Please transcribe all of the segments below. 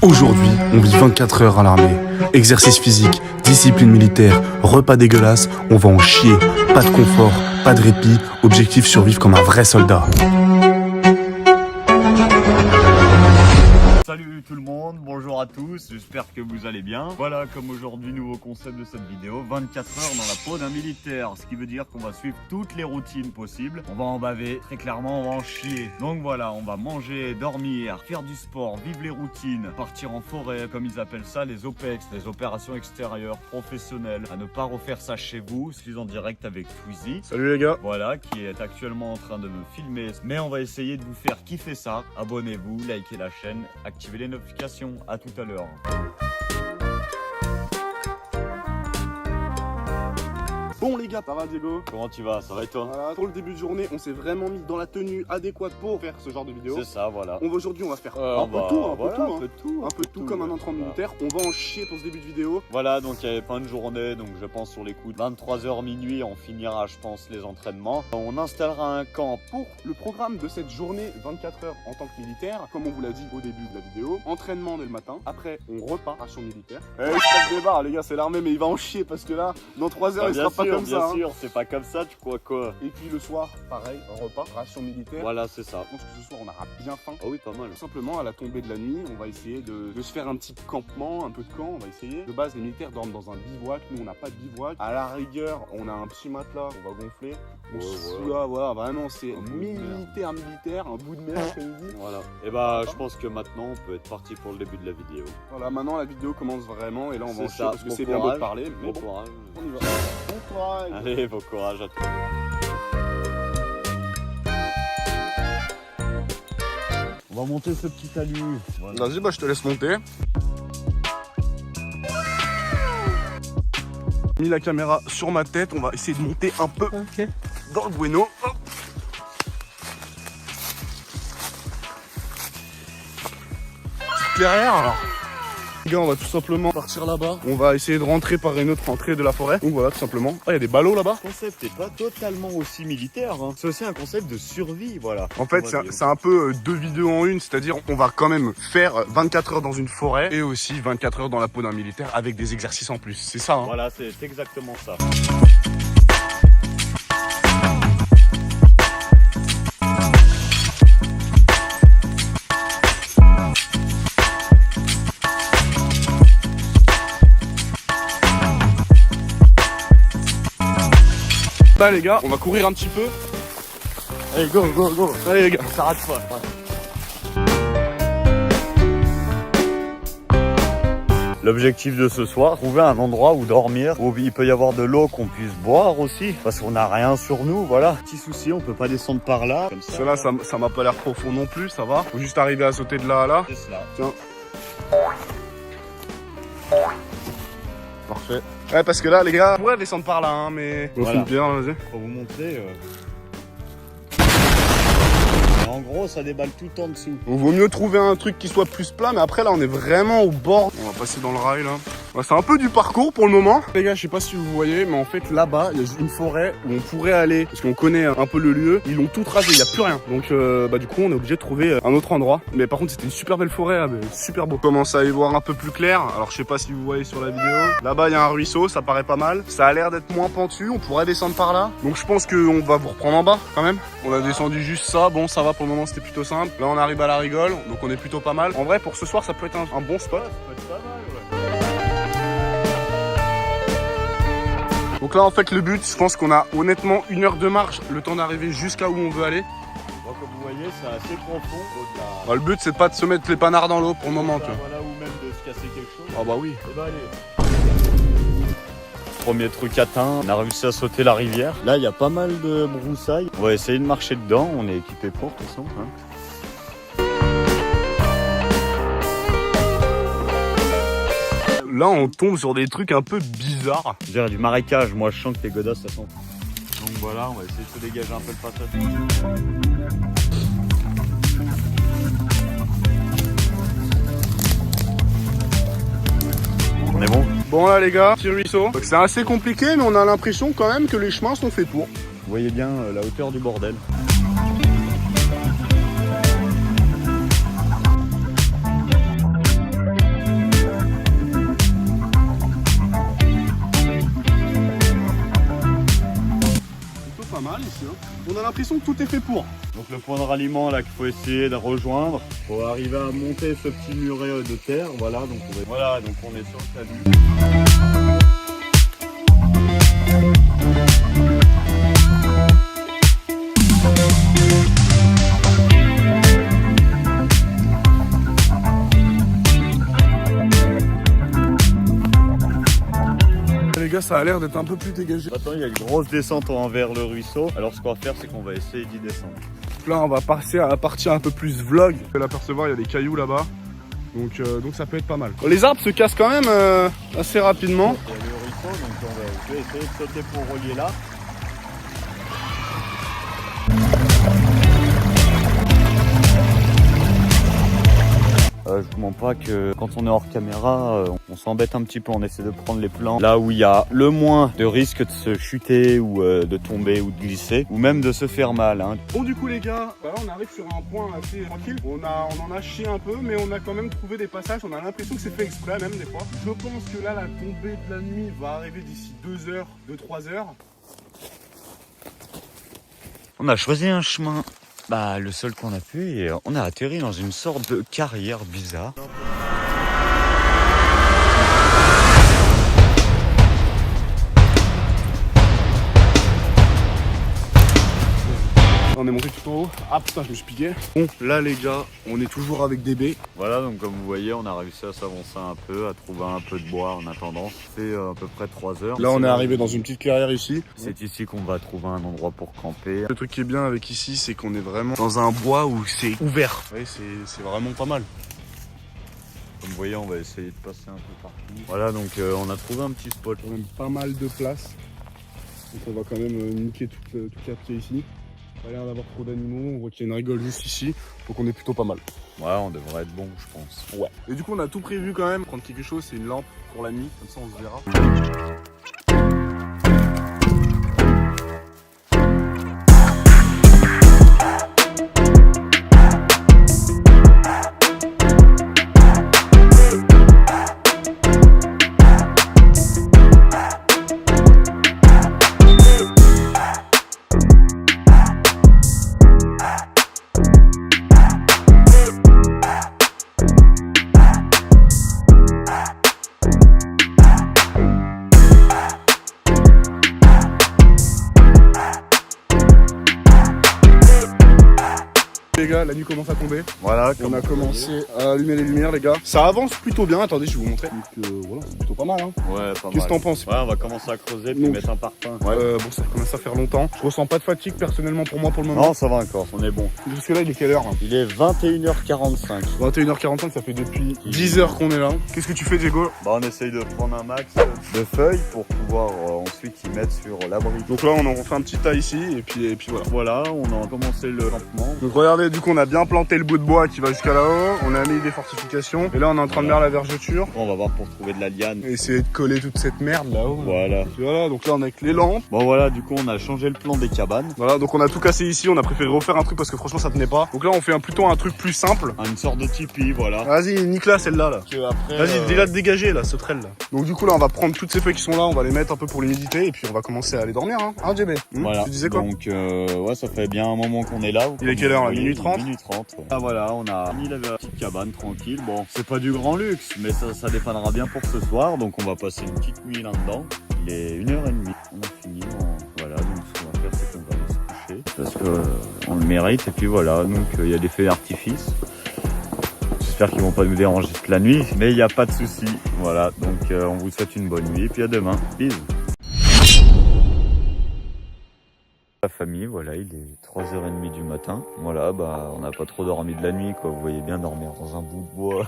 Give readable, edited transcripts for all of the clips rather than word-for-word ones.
Aujourd'hui, on vit 24 heures à l'armée. Exercice physique, discipline militaire, repas dégueulasse, on va en chier. Pas de confort, pas de répit, objectif survivre comme un vrai soldat. Salut tout le monde, bonjour à tous, j'espère que vous allez bien. Voilà, comme aujourd'hui, nouveau concept de cette vidéo, 24 heures dans la peau d'un militaire. Ce qui veut dire qu'on va suivre toutes les routines possibles. On va en baver, très clairement, on va en chier. Donc voilà, on va manger, dormir, faire du sport, vivre les routines, partir en forêt, comme ils appellent ça, les OPEX, les opérations extérieures professionnelles. À ne pas refaire ça chez vous, je suis en direct avec Fouizy. Salut les gars. Voilà, qui est actuellement en train de me filmer. Mais on va essayer de vous faire kiffer ça. Abonnez-vous, likez la chaîne, activez les notifications. À tout à l'heure. Bon les gars, ça va Diego? Comment tu vas? Ça va et toi? Voilà, pour le début de journée, on s'est vraiment mis dans la tenue adéquate pour faire ce genre de vidéo. C'est ça, voilà. Aujourd'hui, on va faire un peu tout comme un entraînement militaire. On va en chier pour ce début de vidéo. Voilà, donc il y avait plein de journées, donc je pense sur les coups de 23h minuit, on finira, je pense, les entraînements. On installera un camp Pour le programme de cette journée 24 heures en tant que militaire, comme on vous l'a dit au début de la vidéo, entraînement dès le matin. Après, on repart ration militaire. Eh, je passe des barres, les gars, c'est l'armée, mais il va en chier parce que là, dans 3 heures, il sera pas comme ça. Bien sûr, c'est pas comme ça, tu crois quoi? Et puis le soir, pareil, un repas, ration militaire. Voilà, c'est ça. Je pense que ce soir, on aura bien faim. Ah oui, pas mal. Tout simplement, à la tombée de la nuit, on va essayer de se faire un petit campement, un peu de camp, on va essayer. De base, les militaires dorment dans un bivouac. Nous, on n'a pas de bivouac. À la rigueur, on a un petit matelas, on va gonfler. Donc, là, voilà, vraiment, c'est militaire, un bout de mer, comme il dit. Voilà. Et bah, je pense que maintenant, on peut être parti pour le début de la vidéo. Voilà, maintenant, la vidéo commence vraiment. Et là, on va en chier ça, parce que c'est bien beau de parler. Mais bon courage. On y va. Bon courage. Allez, bon courage à tous. On va monter ce petit talus. Voilà. Vas-y, bah, je te laisse monter. J'ai mis la caméra sur ma tête, on va essayer de monter un peu dans le bueno. Hop. Clairière alors. Les gars, on va tout simplement partir là-bas. On va essayer de rentrer par une autre entrée de la forêt. Donc voilà, tout simplement. Ah, il y a des ballots là-bas. Le concept n'est pas totalement aussi militaire, hein. C'est aussi un concept de survie, voilà. En fait, c'est un peu deux vidéos en une, c'est-à-dire on va quand même faire 24 heures dans une forêt et aussi 24 heures dans la peau d'un militaire avec des exercices en plus. C'est ça, hein. Voilà, c'est exactement ça. Là les gars, on va courir un petit peu. Allez, go, go, go. Allez les gars, On s'arrête pas. L'objectif de ce soir, trouver un endroit où dormir, où il peut y avoir de l'eau qu'on puisse boire aussi, parce qu'on n'a rien sur nous, voilà. Petit souci, on peut pas descendre par là, comme ça. Cela, ça m'a pas l'air profond non plus, ça va. Faut juste arriver à sauter de là à là. C'est cela. Tiens. Parfait. Ouais, parce que là, les gars, on pourrait descendre par là, hein, mais... Voilà. Bien, vas-y. Pour vous montrer... En gros, ça déballe tout en dessous. Il vaut mieux trouver un truc qui soit plus plat, mais après là on est vraiment au bord. On va passer dans le rail là. Ouais, c'est un peu du parcours pour le moment. Les gars, je sais pas si vous voyez, mais en fait là-bas, il y a une forêt où on pourrait aller, parce qu'on connaît un peu le lieu. Ils l'ont tout rasé, il n'y a plus rien. Donc bah du coup, on est obligé de trouver un autre endroit. Mais par contre, c'était une super belle forêt, là, mais super beau. On commence à y voir un peu plus clair. Alors je sais pas si vous voyez sur la vidéo. Là-bas, il y a un ruisseau, ça paraît pas mal. Ça a l'air d'être moins pentu, on pourrait descendre par là. Donc je pense qu'on va vous reprendre en bas quand même. On a descendu juste ça, bon ça va pour le moment, c'était plutôt simple. Là on arrive à la rigole, donc on est plutôt pas mal. En vrai pour ce soir ça peut être un bon spot. Ça peut être pas mal, ouais. Donc là en fait le but, je pense qu'on a honnêtement 1 heure de marche, le temps d'arriver jusqu'à où on veut aller. Bon, comme vous voyez, c'est assez profond. Bah, le but c'est pas de se mettre les panards dans l'eau pour le moment. Voilà, ou même de se casser quelque chose. Ah bah oui. Et bah allez. Premier truc atteint, on a réussi à sauter la rivière. Là, il y a pas mal de broussailles. On va essayer de marcher dedans, on est équipé pour de toute façon. Hein. Là on tombe sur des trucs un peu bizarres. Je dirais du marécage, moi je sens que les godasses ça sent. Donc voilà, on va essayer de se dégager un peu le passage. On est bon? Bon là les gars, petit ruisseau. C'est assez compliqué mais on a l'impression quand même que les chemins sont faits pour. Vous voyez bien la hauteur du bordel. l'impression que tout est fait pour. Donc le point de ralliement là qu'il faut essayer de rejoindre pour arriver à monter ce petit muret de terre. Voilà, donc on est sur le talus. Les gars, ça a l'air d'être un peu plus dégagé. Attends, il y a une grosse descente envers le ruisseau. Alors ce qu'on va faire, c'est qu'on va essayer d'y descendre. Là, on va passer à la partie un peu plus vlog. Vous pouvez l'apercevoir, il y a des cailloux là-bas. Donc ça peut être pas mal. Les arbres se cassent quand même assez rapidement. Il y a le ruisseau, donc je vais essayer de sauter pour relier là. Je vous mens pas que quand on est hors caméra, on s'embête un petit peu, on essaie de prendre les plans là où il y a le moins de risque de se chuter ou de tomber ou de glisser ou même de se faire mal. Hein. Bon du coup les gars, là on arrive sur un point assez tranquille. On en a chié un peu, mais on a quand même trouvé des passages. On a l'impression que c'est fait exprès même des fois. Je pense que là la tombée de la nuit va arriver d'ici 2 heures, 2-3 heures. On a choisi un chemin. Bah, le seul qu'on a pu, et on a atterri dans une sorte de carrière bizarre. On est monté tout en haut. Ah putain, je me suis piqué. Bon, là les gars, on est toujours avec des baies. Voilà, donc comme vous voyez, on a réussi à s'avancer un peu, à trouver un peu de bois en attendant. C'est à peu près 3 heures. Là, on est arrivé dans une petite carrière ici. C'est ici qu'on va trouver un endroit pour camper. Le truc qui est bien avec ici, c'est qu'on est vraiment dans un bois où c'est ouvert. Oui, c'est vraiment pas mal. Comme vous voyez, on va essayer de passer un peu partout. Voilà, donc on a trouvé un petit spot. Quand même pas mal de place. Donc on va quand même niquer tout capter ici. Pas l'air d'avoir trop d'animaux, on voit qu'il y a une rigole juste ici, donc on est plutôt pas mal. Ouais, on devrait être bon, je pense. Ouais. Et du coup on a tout prévu quand même. Prendre quelque chose, c'est une lampe pour la nuit, comme ça on se verra. Les gars, la nuit commence à tomber. Voilà, on a commencé à allumer les lumières, les gars. Ça avance plutôt bien. Attendez, je vais vous montrer. Donc voilà, c'est plutôt pas mal. Hein. Ouais, pas mal. Qu'est-ce que t'en penses? Ouais, on va commencer à creuser puis donc, mettre un parpaing. Ouais. Bon, ça commence à faire longtemps. Je ressens pas de fatigue personnellement pour moi pour le moment. Non, ça va encore, on est bon. Parce que là, il est quelle heure? Il est 21h45. 21h45, ça fait depuis 10 heures qu'on est là. Qu'est-ce que tu fais, Diego? Bah, on essaye de prendre un max de feuilles pour pouvoir ensuite y mettre sur l'abri. Donc là, on en refait un petit tas ici et puis voilà. Voilà, on a commencé le campement. Donc regardez, du coup, on a bien planté le bout de bois qui va jusqu'à là-haut. On a mis des fortifications. Et là, on est en train de mettre la vergeture. On va voir pour trouver de la liane. Et essayer de coller toute cette merde là-haut. Voilà. Voilà, donc là, on est avec les lampes. Bon, voilà, du coup, on a changé le plan des cabanes. Voilà, donc on a tout cassé ici. On a préféré refaire un truc parce que franchement, ça tenait pas. Donc là, on fait plutôt un truc plus simple. Une sorte de tipi, voilà. Vas-y, nique-la celle-là. Là. Après, vas-y, dis-la de dégager là, ce trail là. Donc du coup, là, on va prendre toutes ces feuilles qui sont là. On va les mettre un peu pour l'humidité. Et puis, on va commencer à aller dormir. Hein, JB Voilà. Tu disais quoi? Donc, ouais, ça fait bien un moment qu'on est là. Il est quelle heure là? Minuit 30 Minuit 30. Ouais. Ah, voilà, on a mis la petite cabane tranquille. Bon, c'est pas du grand luxe, mais ça dépannera bien pour ce soir. Donc, on va passer une petite nuit là-dedans. Il est 1h30. On a fini. Voilà, donc ce qu'on va faire, c'est qu'on va aller se coucher. Parce que on le mérite. Et puis voilà, donc il y a des feux d'artifice. J'espère qu'ils vont pas nous déranger toute la nuit, mais il n'y a pas de souci. Voilà, donc on vous souhaite une bonne nuit. Et puis à demain. Bisous. La famille, voilà, il est 3h30 du matin. Voilà, bah, on n'a pas trop dormi de la nuit, quoi. Vous voyez bien dormir dans un bout de bois.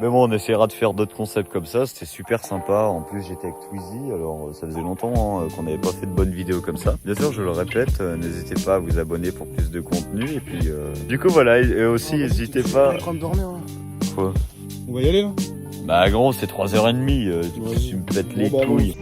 Mais bon, on essaiera de faire d'autres concepts comme ça. C'était super sympa. En plus, j'étais avec Twizy. Alors, ça faisait longtemps hein, qu'on n'avait pas fait de bonnes vidéos comme ça. Bien sûr, je le répète, n'hésitez pas à vous abonner pour plus de contenu. Et puis, du coup, voilà. Et aussi, n'hésitez pas. On est en train de dormir là. Quoi? On va y aller là? Bah, gros, c'est 3h30. Tu me pètes les couilles.